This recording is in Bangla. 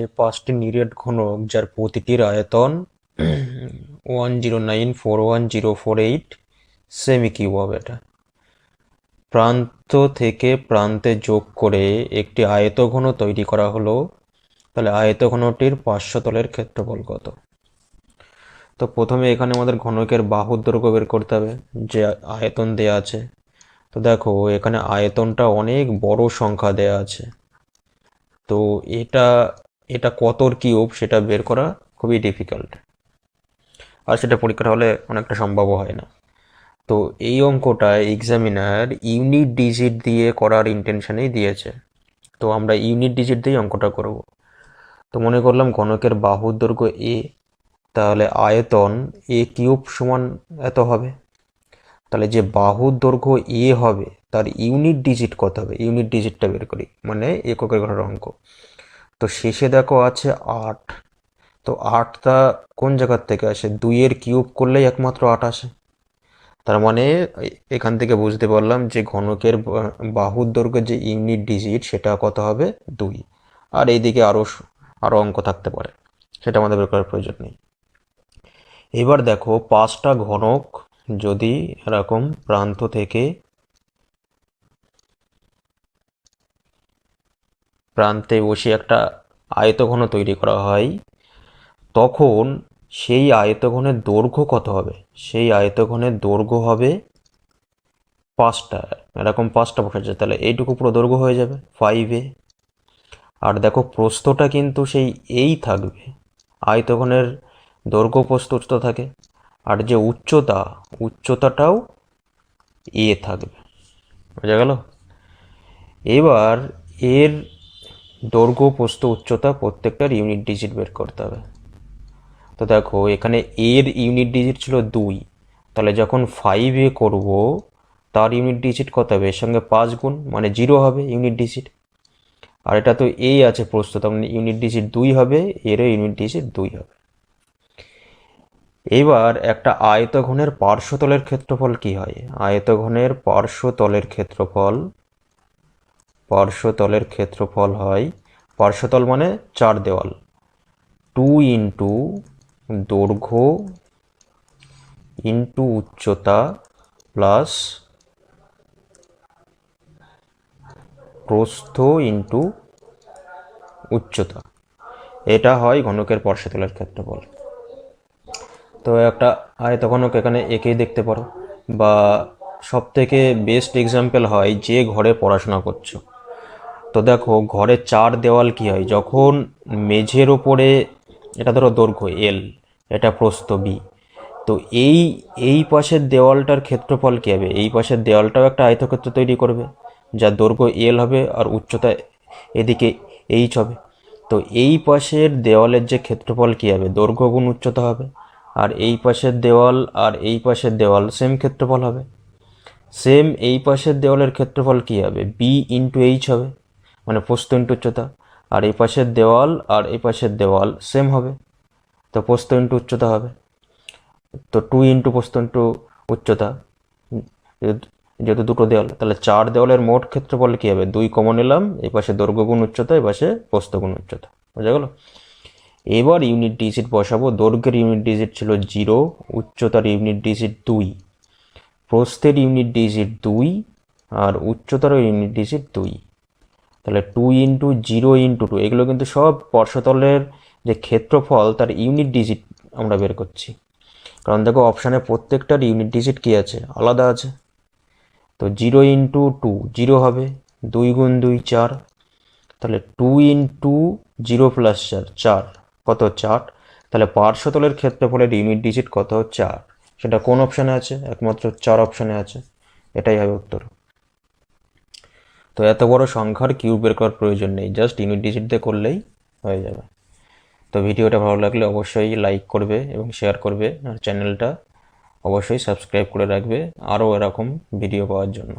এই 5টি নিরেট ঘনক যার প্রতিটির আয়তন 10941,048 সেমি কিউব হবে। এটা প্রান্ত থেকে প্রান্তে যোগ করে একটি আয়তঘন তৈরি করা হলো। তাহলে আয়তঘনটির পার্শ্বতলের ক্ষেত্রফল কত? তো প্রথমে এখানে আমাদের ঘনকের বাহুর দৈর্ঘ্য বের করতে হবে, যে আয়তন দেয়া আছে। তো দেখো এখানে আয়তনটা অনেক বড় সংখ্যা দেয়া আছে, তো এটা এটা কতর কিউব সেটা বের করা খুবই ডিফিকাল্ট, আর সেটা পরীক্ষার হলে অনেকটা সম্ভব হয় না। তো এই অঙ্কটা এক্সামিনার ইউনিট ডিজিট দিয়ে করার ইন্টেনশনেই দিয়েছে, তো আমরা ইউনিট ডিজিট দিয়ে অঙ্কটা করব। তো মনে করলাম ঘনকের বাহুর দৈর্ঘ্য এ, তাহলে আয়তন এ কিউব সমান এত হবে। তাহলে যে বাহুর দৈর্ঘ্য এ হবে তার ইউনিট ডিজিট কত হবে, ইউনিট ডিজিটটা বের করি, মানে এককের ঘরের অঙ্ক। তো শেষে দেখো আছে 8, তো 8টা কোন জায়গার থেকে আসে? 2-এর কিউব করলেই একমাত্র 8 আসে। তার মানে এখান থেকে বুঝতে পারলাম যে ঘনকের বাহুর দৈর্ঘ্যের যে ইউনিট ডিজিট সেটা কত হবে? 2। আর এইদিকে আরও অঙ্ক থাকতে পারে, সেটা আমাদের বের করার প্রয়োজন নেই। এবার দেখো 5টা ঘনক যদি এরকম প্রান্ত থেকে প্রান্তে বসে একটা আয়তঘন তৈরি করা হয়, তখন সেই আয়তঘনের দৈর্ঘ্য কত হবে? সেই আয়তঘনের দৈর্ঘ্য হবে 5টা, এরকম 5টা বসেছে, তাহলে এইটুকু পুরো দৈর্ঘ্য হয়ে যাবে 5a। আর দেখো প্রস্থটা কিন্তু সেই এই থাকবে, আয়তঘনের দৈর্ঘ্য প্রস্থ উচ্চতা থাকে, আর যে উচ্চতাটাও এ থাকবে। বোঝা গেল? এবার এর দৈর্ঘ্য প্রস্থ উচ্চতা প্রত্যেকটার ইউনিট ডিজিট বের করতে হবে। তো দেখো এখানে এর ইউনিট ডিজিট ছিল 2, তাহলে যখন 5a করব তার ইউনিট ডিজিট কত হবে? এর সঙ্গে 5 গুণ, মানে 0 হবে ইউনিট ডিজিট। আর এটা তো এ আছে প্রস্থ, তার মানে ইউনিট ডিজিট 2 হবে, এরও ইউনিট ডিজিট 2 হবে। এবার একটা আয়তঘনের পার্শ্বতলের ক্ষেত্রফল কি হয়? আয়তঘনের পার্শ্বতলের ক্ষেত্রফল হয়, পার্শ্বতল মানে 4 দেওয়াল, 2 ইন্টু দৈর্ঘ্য ইন্টু উচ্চতা প্লাস প্রস্থ ইন্টু উচ্চতা, এটা হয় ঘনকের পার্শ্বতলের ক্ষেত্রফল। তো একটা আয়তঘনক এখানে একেই দেখতে পারো, বা সব থেকে বেস্ট এক্সাম্পল হয় যে ঘরে পড়াশোনা করছো। তো দেখো ঘরে 4 দেওয়াল কি হয়? যখন মেঝের ওপরে, এটা ধরো দৈর্ঘ্য এল, এটা প্রস্থ বি, তো এই পাশের দেওয়ালটার ক্ষেত্রফল কী হবে? এই পাশের দেওয়ালটাও একটা আয়তক্ষেত্র তৈরি করবে, যার দৈর্ঘ্য এল হবে আর উচ্চতা এদিকে এইচ হবে। তো এই পাশের দেওয়ালের যে ক্ষেত্রফল কী হবে? দৈর্ঘ্য গুণ উচ্চতা হবে। আর এই পাশের দেওয়াল আর এই পাশের দেওয়াল সেম ক্ষেত্রফল হবে। সেম এই পাশের দেওয়ালের ক্ষেত্রফল কী হবে? বি ইন্টু এইচ হবে, মানে প্রস্থ ইন্টু উচ্চতা। আর এই পাশের দেওয়াল আর এই পাশের দেওয়াল সেম হবে, তো প্রস্থ ইন্টু উচ্চতা হবে। তো 2 ইন্টু প্রস্থ ইন্টু উচ্চতা, যেহেতু দুটো দেওয়াল, তাহলে 4 দেওয়ালের মোট ক্ষেত্রফল কী হবে? 2 কমন নিলাম, এই পাশে দৈর্ঘ্য গুণ উচ্চতা, এই পাশে প্রস্থ গুণ উচ্চতা। বোঝা গেল? এবার ইউনিট ডিজিট বসাবো। দৈর্ঘ্যের ইউনিট ডিজিট ছিল 0, উচ্চতার ইউনিট ডিজিট 2, প্রস্থের ইউনিট ডিজিট 2, আর উচ্চতারও ইউনিট ডিজিট 2। তাহলে 2 ইন্টু 0 ইন্টু 2, এগুলো কিন্তু সব পার্শ্বতলের যে ক্ষেত্রফল তার ইউনিট ডিজিট আমরা বের করছি, কারণ দেখো অপশানে প্রত্যেকটার ইউনিট ডিজিট কী আছে? আলাদা আছে। তো 0 ইন্টু 2 0 হবে, 2 গুণ 2 4, তাহলে 2 ইন্টু 0 প্লাস 4 4, কত? 4। তাহলে পার্শ্বতলের ক্ষেত্রফলের ইউনিট ডিজিট কত? 4। সেটা কোন অপশানে আছে? একমাত্র 4 অপশানে আছে, এটাই হবে উত্তর। তো এত বড় সংখ্যার কিউব বের করার প্রয়োজন নেই, জাস্ট ইউনিট ডিজিট দিয়ে করলেই হয়ে যাবে। তো ভিডিওটা ভালো লাগলে অবশ্যই লাইক করবে এবং শেয়ার করবে, আর চ্যানেলটা অবশ্যই সাবস্ক্রাইব করে রাখবে আরও এরকম ভিডিও পাওয়ার জন্য।